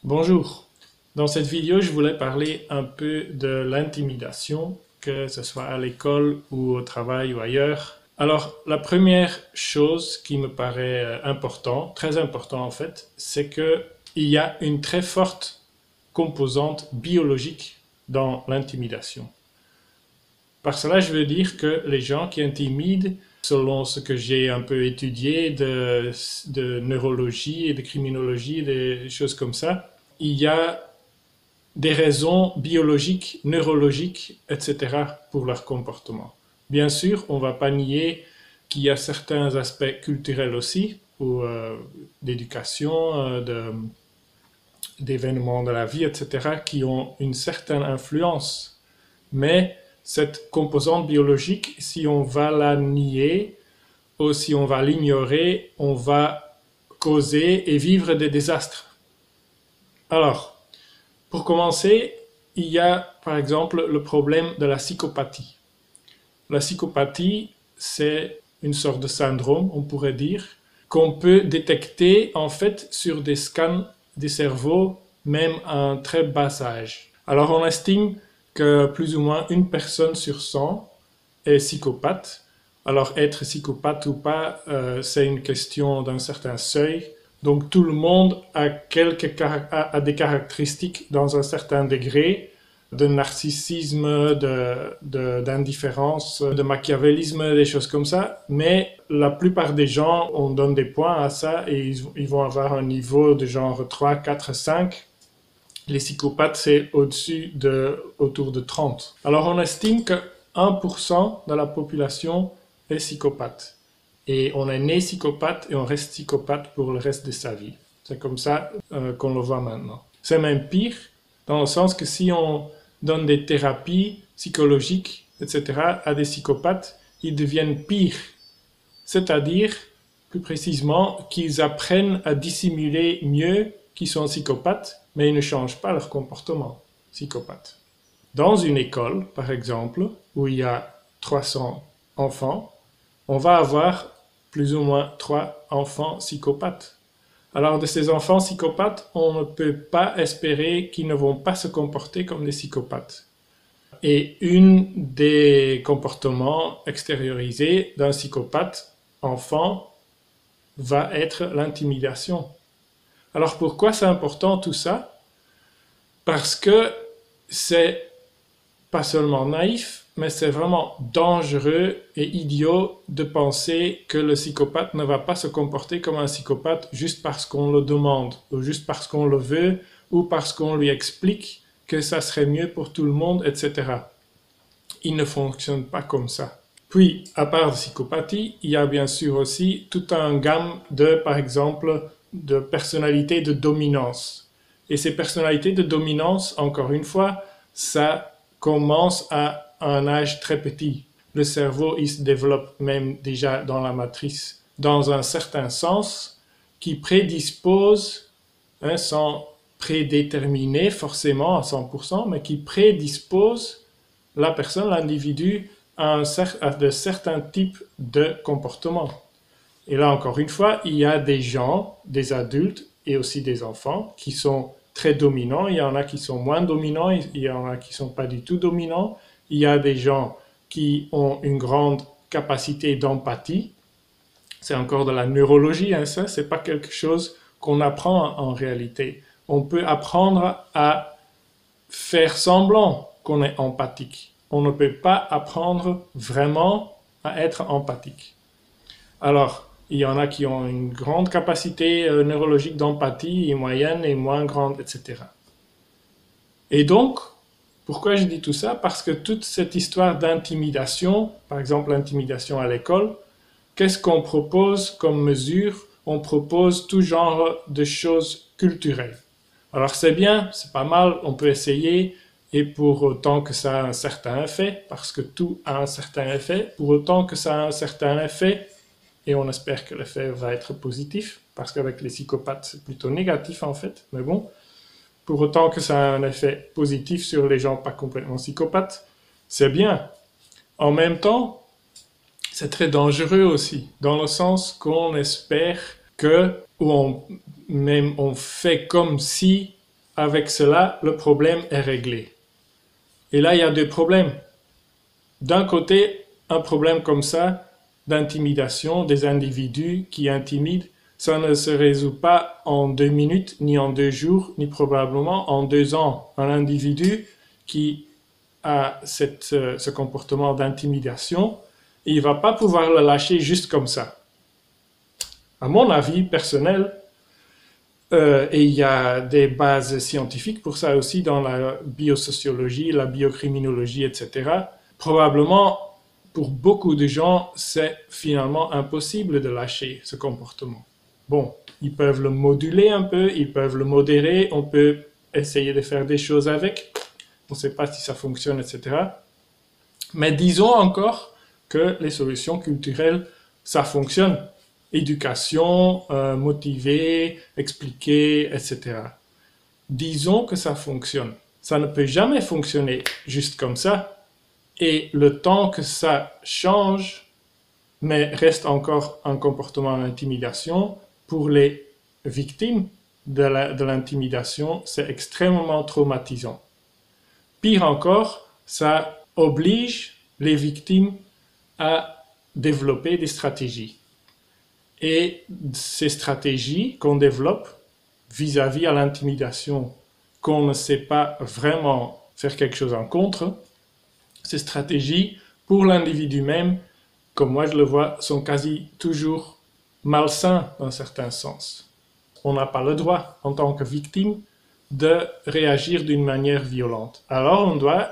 Bonjour. Dans cette vidéo, je voulais parler un peu de l'intimidation, que ce soit à l'école ou au travail ou ailleurs. Alors, la première chose qui me paraît importante, très important en fait, c'est qu'il y a une très forte composante biologique dans l'intimidation. Par cela, je veux dire que les gens qui intimident, selon ce que j'ai un peu étudié de neurologie et de criminologie, des choses comme ça, il y a des raisons biologiques, neurologiques, etc. pour leur comportement. Bien sûr, on ne va pas nier qu'il y a certains aspects culturels aussi, ou d'éducation, d'événements de la vie, etc., qui ont une certaine influence. Mais cette composante biologique, si on va la nier ou si on va l'ignorer, on va causer et vivre des désastres. Alors, pour commencer, il y a par exemple le problème de la psychopathie. La psychopathie, c'est une sorte de syndrome, on pourrait dire, qu'on peut détecter en fait sur des scans des cerveaux, même à un très bas âge. Alors on estime que plus ou moins une personne sur 100 est psychopathe. Alors être psychopathe ou pas, c'est une question d'un certain seuil. Donc tout le monde a des caractéristiques dans un certain degré de narcissisme, d'indifférence, de machiavélisme, des choses comme ça. Mais la plupart des gens, on donne des points à ça et ils vont avoir un niveau de genre 3, 4, 5. Les psychopathes, c'est autour de 30. Alors on estime que 1% de la population est psychopathe. Et on est né psychopathe et on reste psychopathe pour le reste de sa vie. C'est comme ça qu'on le voit maintenant. C'est même pire, dans le sens que si on donne des thérapies psychologiques, etc., à des psychopathes, ils deviennent pires. C'est-à-dire, plus précisément, qu'ils apprennent à dissimuler mieux qu'ils sont psychopathes, mais ils ne changent pas leur comportement psychopathe. Dans une école, par exemple, où il y a 300 enfants, on va avoir plus ou moins 3 enfants psychopathes. Alors de ces enfants psychopathes, on ne peut pas espérer qu'ils ne vont pas se comporter comme des psychopathes. Et un des comportements extériorisés d'un psychopathe enfant va être l'intimidation. Alors pourquoi c'est important tout ça? Parce que c'est pas seulement naïf, mais c'est vraiment dangereux et idiot de penser que le psychopathe ne va pas se comporter comme un psychopathe juste parce qu'on le demande, ou juste parce qu'on le veut, ou parce qu'on lui explique que ça serait mieux pour tout le monde, etc. Il ne fonctionne pas comme ça. Puis, à part la psychopathie, il y a bien sûr aussi toute une gamme de, par exemple, de personnalités de dominance. Et ces personnalités de dominance, encore une fois, ça commence à un âge très petit. Le cerveau, il se développe même déjà dans la matrice, dans un certain sens, qui prédispose, sans prédéterminer forcément à 100%, mais qui prédispose la personne, l'individu, à de certains types de comportements. Et là, encore une fois, il y a des gens, des adultes et aussi des enfants qui sont très dominants. Il y en a qui sont moins dominants, il y en a qui ne sont pas du tout dominants. Il y a des gens qui ont une grande capacité d'empathie. C'est encore de la neurologie, ça, c'est pas quelque chose qu'on apprend en réalité. On peut apprendre à faire semblant qu'on est empathique. On ne peut pas apprendre vraiment à être empathique. Alors, il y en a qui ont une grande capacité neurologique d'empathie, et moyenne et moins grande, etc. Et donc, pourquoi je dis tout ça? Parce que toute cette histoire d'intimidation, par exemple l'intimidation à l'école, qu'est-ce qu'on propose comme mesure? On propose tout genre de choses culturelles. Alors c'est bien, c'est pas mal, on peut essayer, et pour autant que ça a un certain effet, parce que tout a un certain effet, pour autant que ça a un certain effet, et on espère que l'effet va être positif, parce qu'avec les psychopathes c'est plutôt négatif en fait, mais bon, pour autant que ça a un effet positif sur les gens pas complètement psychopathes, c'est bien. En même temps, c'est très dangereux aussi, dans le sens qu'on espère que, ou même on fait comme si avec cela, le problème est réglé. Et là, il y a deux problèmes. D'un côté, un problème comme ça, d'intimidation des individus qui intimident, ça ne se résout pas en 2 minutes, ni en 2 jours, ni probablement en 2 ans. Un individu qui a ce comportement d'intimidation, il ne va pas pouvoir le lâcher juste comme ça. À mon avis personnel, et il y a des bases scientifiques pour ça aussi dans la biosociologie, la biocriminologie, etc. Probablement, pour beaucoup de gens, c'est finalement impossible de lâcher ce comportement. Bon, ils peuvent le moduler un peu, ils peuvent le modérer, on peut essayer de faire des choses avec, on ne sait pas si ça fonctionne, etc. Mais disons encore que les solutions culturelles, ça fonctionne. Éducation, motiver, expliquer, etc. Disons que ça fonctionne. Ça ne peut jamais fonctionner juste comme ça. Et le temps que ça change, mais reste encore un comportement d'intimidation, pour les victimes de l'intimidation, c'est extrêmement traumatisant. Pire encore, ça oblige les victimes à développer des stratégies. Et ces stratégies qu'on développe vis-à-vis à l'intimidation, qu'on ne sait pas vraiment faire quelque chose en contre, ces stratégies, pour l'individu même, comme moi je le vois, sont quasi toujours malsains dans certains sens. On n'a pas le droit, en tant que victime, de réagir d'une manière violente. Alors on doit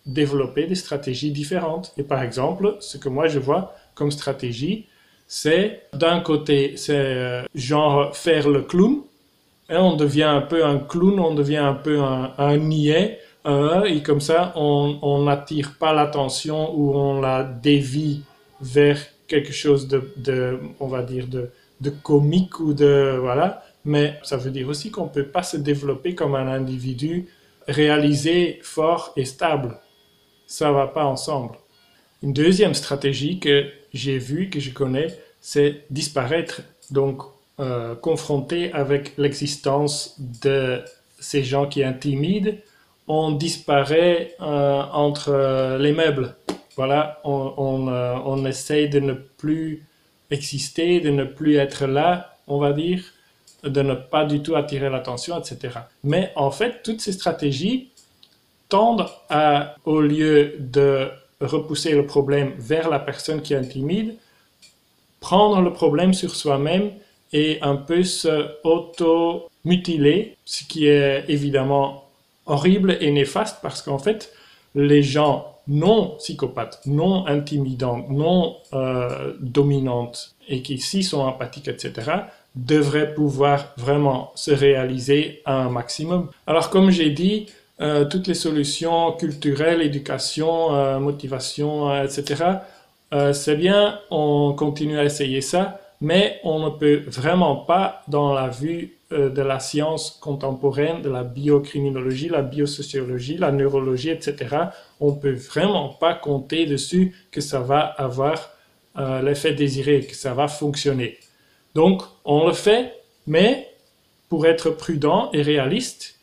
développer des stratégies différentes. Et par exemple, ce que moi je vois comme stratégie, c'est d'un côté, c'est genre faire le clown, et on devient un peu un clown, on devient un peu un niais, et comme ça, on n'attire pas l'attention ou on la dévie vers quelque chose on va dire, de comique ou de, voilà. Mais ça veut dire aussi qu'on ne peut pas se développer comme un individu réalisé, fort et stable. Ça ne va pas ensemble. Une deuxième stratégie que j'ai vue, que je connais, c'est disparaître, donc confronté avec l'existence de ces gens qui intimident, on disparaît entre les meubles. Voilà, on essaye de ne plus exister, de ne plus être là, on va dire, de ne pas du tout attirer l'attention, etc. Mais en fait, toutes ces stratégies tendent à, au lieu de repousser le problème vers la personne qui intimide, prendre le problème sur soi-même et un peu se auto-mutiler, ce qui est évidemment horrible et néfaste parce qu'en fait, les gens non psychopathes, non intimidants, non dominantes et qui ici sont empathiques, etc., devraient pouvoir vraiment se réaliser à un maximum. Alors comme j'ai dit, toutes les solutions culturelles, éducation, motivation, etc., c'est bien, on continue à essayer ça, mais on ne peut vraiment pas, dans la vue de la science contemporaine, de la biocriminologie, la biosociologie, la neurologie, etc., on ne peut vraiment pas compter dessus que ça va avoir l'effet désiré, que ça va fonctionner. Donc, on le fait, mais pour être prudent et réaliste,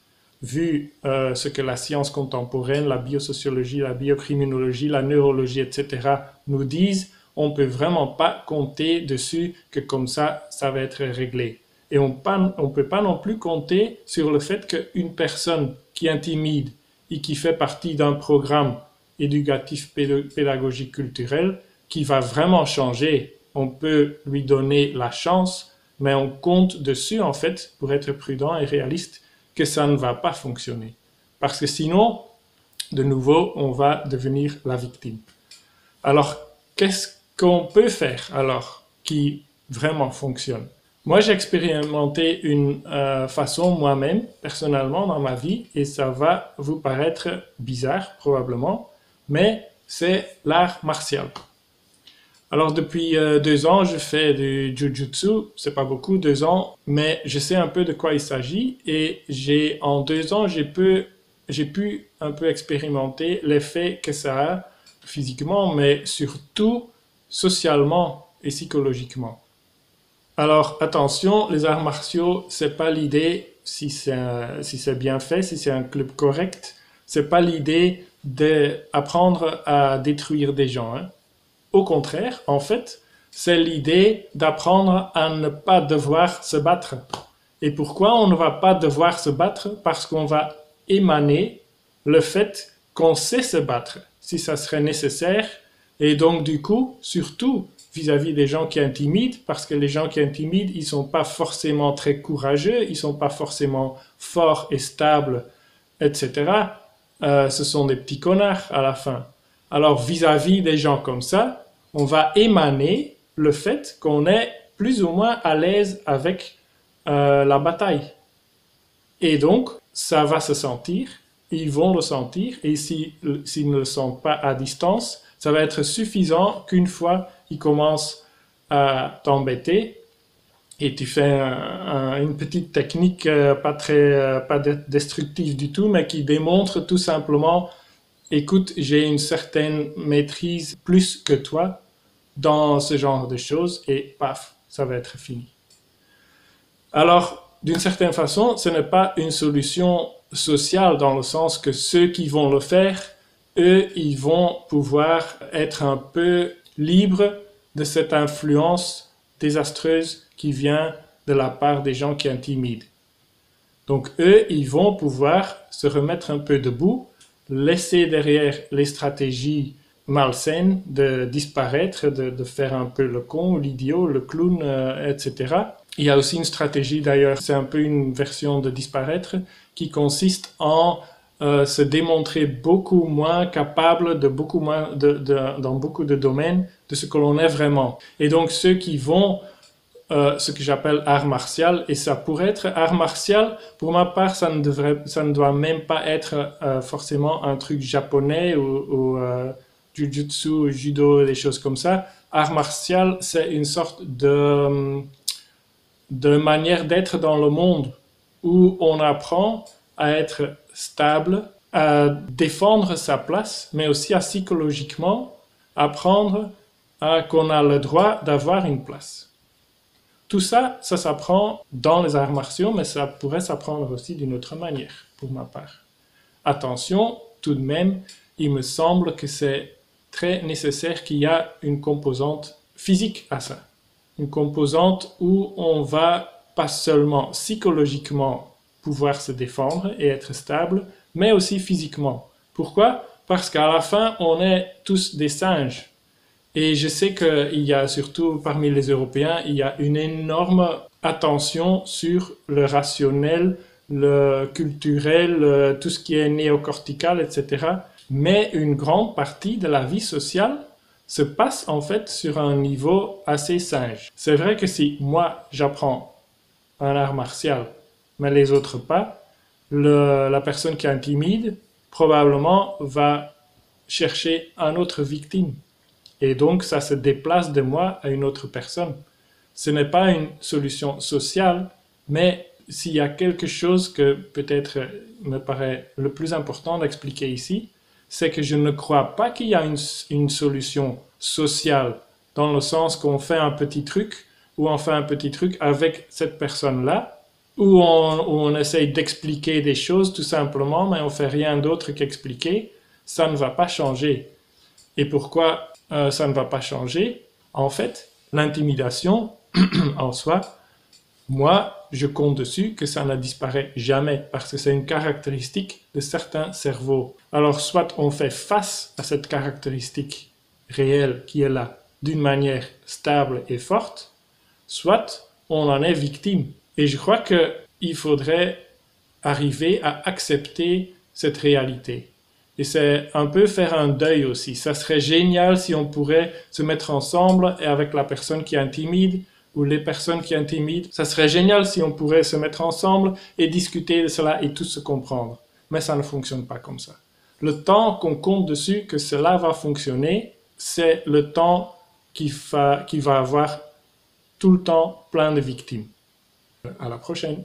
vu ce que la science contemporaine, la biosociologie, la biocriminologie, la neurologie, etc. nous disent, on ne peut vraiment pas compter dessus que comme ça va être réglé. Et on ne peut pas non plus compter sur le fait qu'une personne qui intimide et qui fait partie d'un programme éducatif pédagogique culturel qui va vraiment changer, on peut lui donner la chance, mais on compte dessus en fait, pour être prudent et réaliste, que ça ne va pas fonctionner. Parce que sinon, de nouveau, on va devenir la victime. Alors, qu'est-ce qu'on peut faire alors qui vraiment fonctionne? Moi, j'ai expérimenté une façon moi-même, personnellement, dans ma vie, et ça va vous paraître bizarre, probablement, mais c'est l'art martial. Alors depuis 2 ans, je fais du Jiu-Jitsu, c'est pas beaucoup, 2 ans, mais je sais un peu de quoi il s'agit et en 2 ans, j'ai pu un peu expérimenter l'effet que ça a physiquement, mais surtout socialement et psychologiquement. Alors attention, les arts martiaux, c'est pas l'idée si c'est bien fait, si c'est un club correct, c'est pas l'idée d'apprendre à détruire des gens, hein. Au contraire, en fait, c'est l'idée d'apprendre à ne pas devoir se battre. Et pourquoi on ne va pas devoir se battre? Parce qu'on va émaner le fait qu'on sait se battre, si ça serait nécessaire. Et donc, du coup, surtout vis-à-vis des gens qui intimident, parce que les gens qui intimident, ils sont pas forcément très courageux, ils sont pas forcément forts et stables, etc. Ce sont des petits connards à la fin. Alors, vis-à-vis des gens comme ça, on va émaner le fait qu'on est plus ou moins à l'aise avec la bataille. Et donc, ça va se sentir, ils vont le sentir, et s'ils ne le sentent pas à distance, ça va être suffisant qu'une fois ils commencent à t'embêter, et tu fais une petite technique pas destructive du tout, mais qui démontre tout simplement, écoute, j'ai une certaine maîtrise plus que toi dans ce genre de choses, et paf, ça va être fini. Alors, d'une certaine façon, ce n'est pas une solution sociale dans le sens que ceux qui vont le faire, eux, ils vont pouvoir être un peu libres de cette influence désastreuse qui vient de la part des gens qui intimident. Donc eux, ils vont pouvoir se remettre un peu debout, laisser derrière les stratégies malsaines de disparaître, de faire un peu le con, l'idiot, le clown, etc. Il y a aussi une stratégie d'ailleurs, c'est un peu une version de disparaître, qui consiste en se démontrer beaucoup moins capable de beaucoup moins dans beaucoup de domaines de ce que l'on est vraiment. Et donc ceux qui vont ce que j'appelle art martial, et ça pourrait être art martial, pour ma part ça ne doit même pas être forcément un truc japonais ou jujutsu, judo, des choses comme ça. Art martial, c'est une sorte de manière d'être dans le monde où on apprend à être stable, à défendre sa place, mais aussi à psychologiquement apprendre qu'on a le droit d'avoir une place. Tout ça, ça s'apprend dans les arts martiaux, mais ça pourrait s'apprendre aussi d'une autre manière, pour ma part. Attention, tout de même, il me semble que c'est très nécessaire qu'il y ait une composante physique à ça. Une composante où on va pas seulement psychologiquement pouvoir se défendre et être stable, mais aussi physiquement. Pourquoi? Parce qu'à la fin, on est tous des singes. Et je sais qu'il y a surtout parmi les Européens, il y a une énorme attention sur le rationnel, le culturel, tout ce qui est néocortical, etc. Mais une grande partie de la vie sociale se passe en fait sur un niveau assez singe. C'est vrai que si moi j'apprends un art martial, mais les autres pas, la personne qui intimide probablement va chercher une autre victime. Et donc ça se déplace de moi à une autre personne. Ce n'est pas une solution sociale, mais s'il y a quelque chose que peut-être me paraît le plus important d'expliquer ici, c'est que je ne crois pas qu'il y a une solution sociale, dans le sens qu'on fait un petit truc, ou on fait un petit truc avec cette personne-là, où on essaye d'expliquer des choses tout simplement, mais on ne fait rien d'autre qu'expliquer, ça ne va pas changer. Et pourquoi ça ne va pas changer? En fait, l'intimidation, en soi, moi, je compte dessus que ça ne disparaît jamais, parce que c'est une caractéristique de certains cerveaux. Alors, soit on fait face à cette caractéristique réelle qui est là, d'une manière stable et forte, soit on en est victime. Et je crois qu'il faudrait arriver à accepter cette réalité. Et c'est un peu faire un deuil aussi. Ça serait génial si on pourrait se mettre ensemble et avec la personne qui intimide ou les personnes qui intimident. Ça serait génial si on pourrait se mettre ensemble et discuter de cela et tous se comprendre. Mais ça ne fonctionne pas comme ça. Le temps qu'on compte dessus que cela va fonctionner, c'est le temps qui va avoir tout le temps plein de victimes. À la prochaine.